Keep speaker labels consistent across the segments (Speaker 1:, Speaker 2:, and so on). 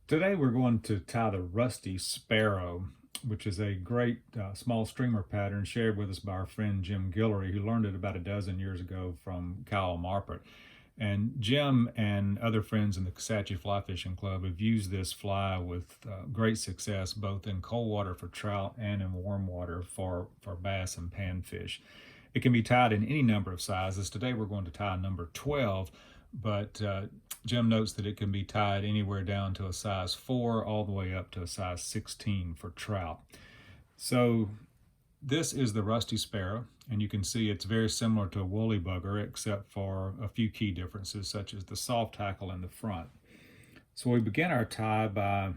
Speaker 1: Today we're going to tie the rusty sparrow, which is a great small streamer pattern shared with us by our friend Jim Guillory, who learned it about a dozen years ago from Kyle Marpert. And Jim and other friends in the Kisatchie Fly Fishing Club have used this fly with great success, both in cold water for trout and in warm water for bass and panfish. It can be tied in any number of sizes. Today we're going to tie number 12, but Jim notes that it can be tied anywhere down to a size 4 all the way up to a size 16 for trout. So this is the rusty sparrow, and you can see it's very similar to a woolly bugger except for a few key differences such as the soft hackle in the front. So we begin our tie by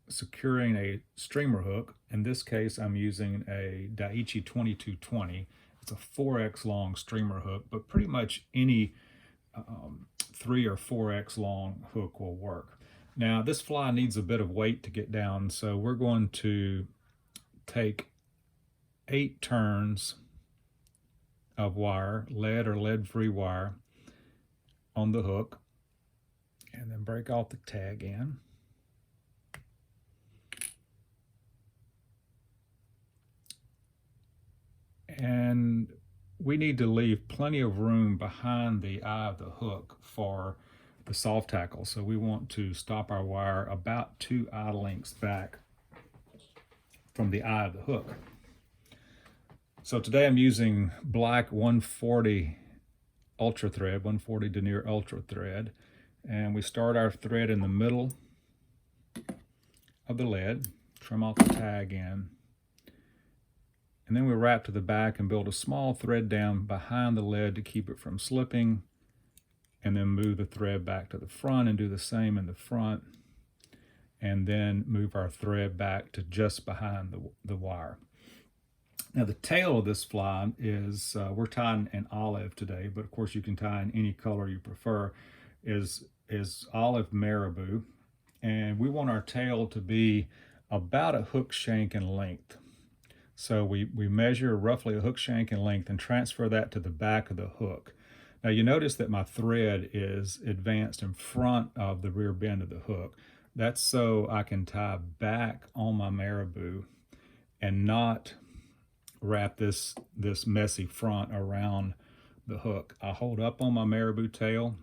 Speaker 1: securing a streamer hook. In this case, I'm using a Daiichi 2220. It's a 4x long streamer hook, but pretty much any 3 or 4x long hook will work. Now, this fly needs a bit of weight to get down, so we're going to take 8 turns of wire, lead or lead-free wire, on the hook, and then break off the tag end. And we need to leave plenty of room behind the eye of the hook for the soft hackle. So we want to stop our wire about 2 eye lengths back from the eye of the hook. So today I'm using black 140 ultra thread, 140 denier ultra thread. And we start our thread in the middle of the lead, trim off the tag end. And then we wrap to the back and build a small thread down behind the lead to keep it from slipping, and then move the thread back to the front and do the same in the front, and then move our thread back to just behind the wire. Now the tail of this fly is, we're tying an olive today, but of course you can tie in any color you prefer, is olive marabou, and we want our tail to be about a hook shank in length. So we measure roughly a hook shank in length and transfer that to the back of the hook. Now you notice that my thread is advanced in front of the rear bend of the hook. That's so I can tie back on my marabou and not wrap this messy front around the hook. I hold up on my marabou tail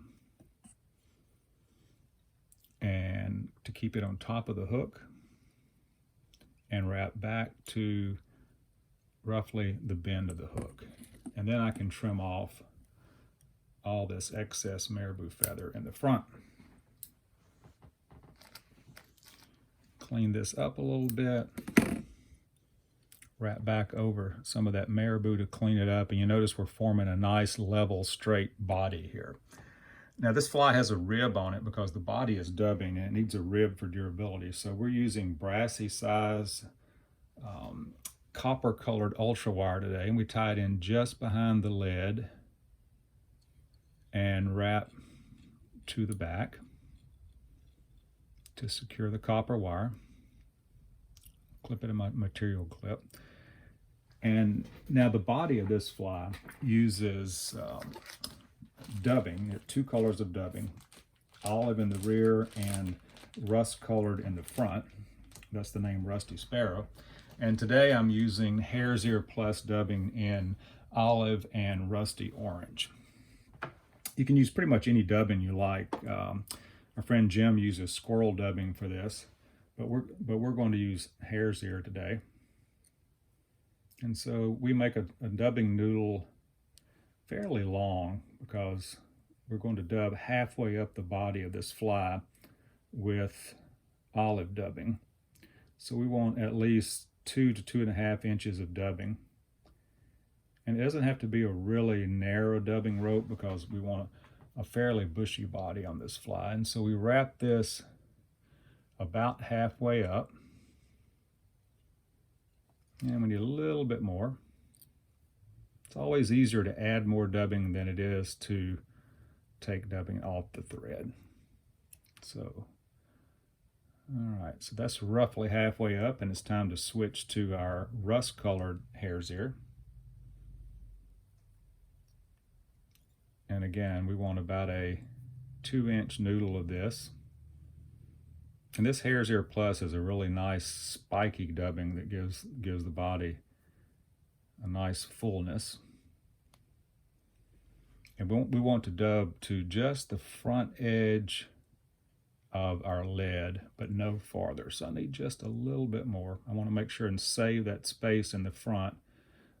Speaker 1: and to keep it on top of the hook and wrap back to roughly the bend of the hook. And then I can trim off all this excess marabou feather in the front. Clean this up a little bit. Wrap back over some of that marabou to clean it up. And you notice we're forming a nice level straight body here. Now this fly has a rib on it because the body is dubbing and it needs a rib for durability. So we're using brassie size copper colored ultra wire today, and we tie it in just behind the lead and wrap to the back to secure the copper wire. Clip it in my material clip. And now the body of this fly uses dubbing. There are 2 colors of dubbing, olive in the rear and rust colored in the front. That's the name Rusty Sparrow. And today I'm using Hare's Ear Plus dubbing in olive and rusty orange. You can use pretty much any dubbing you like. Our friend Jim uses squirrel dubbing for this, but we're going to use Hare's Ear today. And so we make a dubbing noodle fairly long because we're going to dub halfway up the body of this fly with olive dubbing. So we want at least 2 to 2.5 inches of dubbing. And it doesn't have to be a really narrow dubbing rope because we want a fairly bushy body on this fly. And so we wrap this about halfway up. And we need a little bit more. It's always easier to add more dubbing than it is to take dubbing off the thread. So all right, so that's roughly halfway up, and it's time to switch to our rust-colored hare's ear. And again, we want about a 2-inch noodle of this. And this Hare's Ear Plus is a really nice spiky dubbing that gives the body a nice fullness. And we want to dub to just the front edge of our lead, but no farther. So I need just a little bit more. I want to make sure and save that space in the front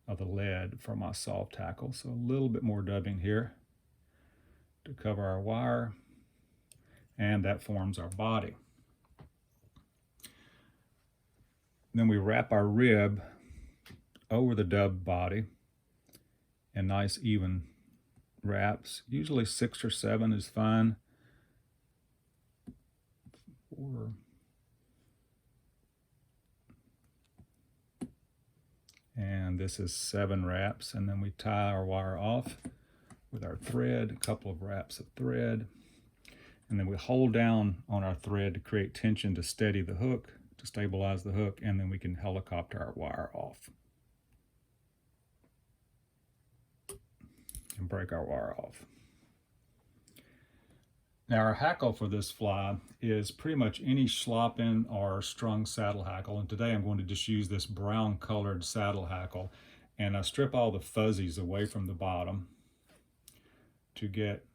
Speaker 1: of the lead for my soft tackle. So a little bit more dubbing here to cover our wire, and that forms our body. Then we wrap our rib over the dub body in nice even wraps. Usually 6 or 7 is fine. 4. And this is 7 wraps, and then we tie our wire off with our thread, a couple of wraps of thread, and then we hold down on our thread to create tension to steady the hook, to stabilize the hook, and then we can helicopter our wire off and break our wire off. Now our hackle for this fly is pretty much any slopping or strung saddle hackle, and today I'm going to just use this brown colored saddle hackle, and I strip all the fuzzies away from the bottom to get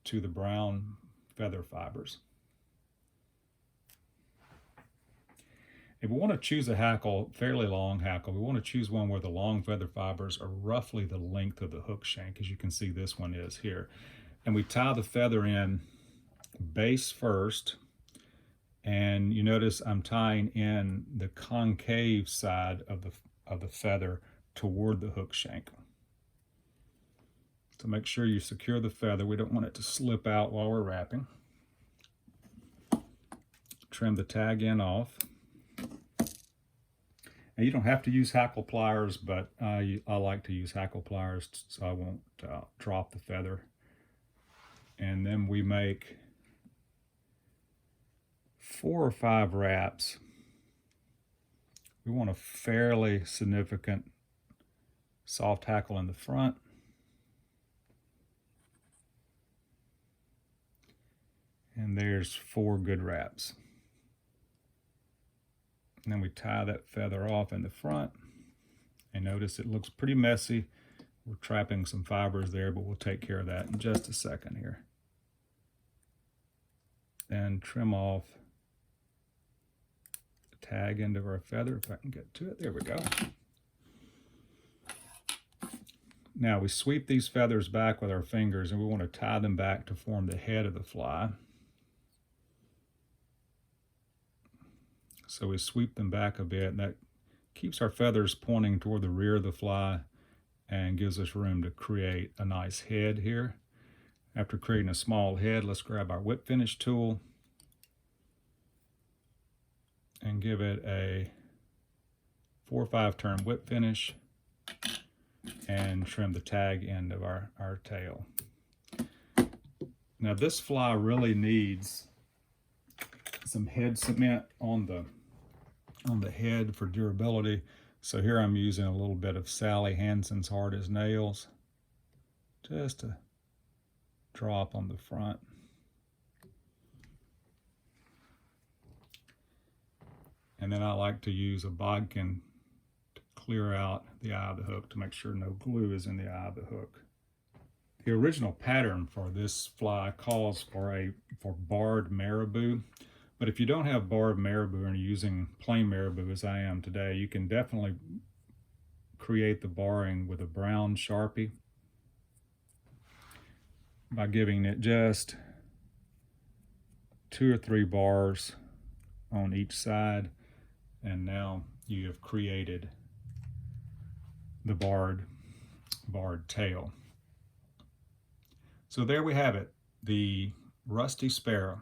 Speaker 1: to the brown feather fibers. If we want to choose a hackle, fairly long hackle, we want to choose one where the long feather fibers are roughly the length of the hook shank, as you can see this one is here. And we tie the feather in base first, and you notice I'm tying in the concave side of the feather toward the hook shank. So make sure you secure the feather. We don't want it to slip out while we're wrapping. Trim the tag end off. And you don't have to use hackle pliers, but I like to use hackle pliers so I won't drop the feather. And then we make 4 or 5 wraps. We want a fairly significant soft hackle in the front. And there's 4 good wraps. And then we tie that feather off in the front. And notice it looks pretty messy. We're trapping some fibers there, but we'll take care of that in just a second here. Then trim off the tag end of our feather, if I can get to it. There we go. Now we sweep these feathers back with our fingers, and we want to tie them back to form the head of the fly. So we sweep them back a bit, and that keeps our feathers pointing toward the rear of the fly and gives us room to create a nice head here. After creating a small head, let's grab our whip finish tool and give it a 4 or 5 turn whip finish and trim the tag end of our tail. Now this fly really needs some head cement on the head for durability. So here I'm using a little bit of Sally Hansen's Hard as Nails just to drop on the front. And then I like to use a bodkin to clear out the eye of the hook to make sure no glue is in the eye of the hook. The original pattern for this fly calls for barred marabou. But if you don't have barred marabou and you're using plain marabou as I am today, you can definitely create the barring with a brown sharpie by giving it just 2 or 3 bars on each side, and now you have created the barred tail. So there we have it, the rusty sparrow.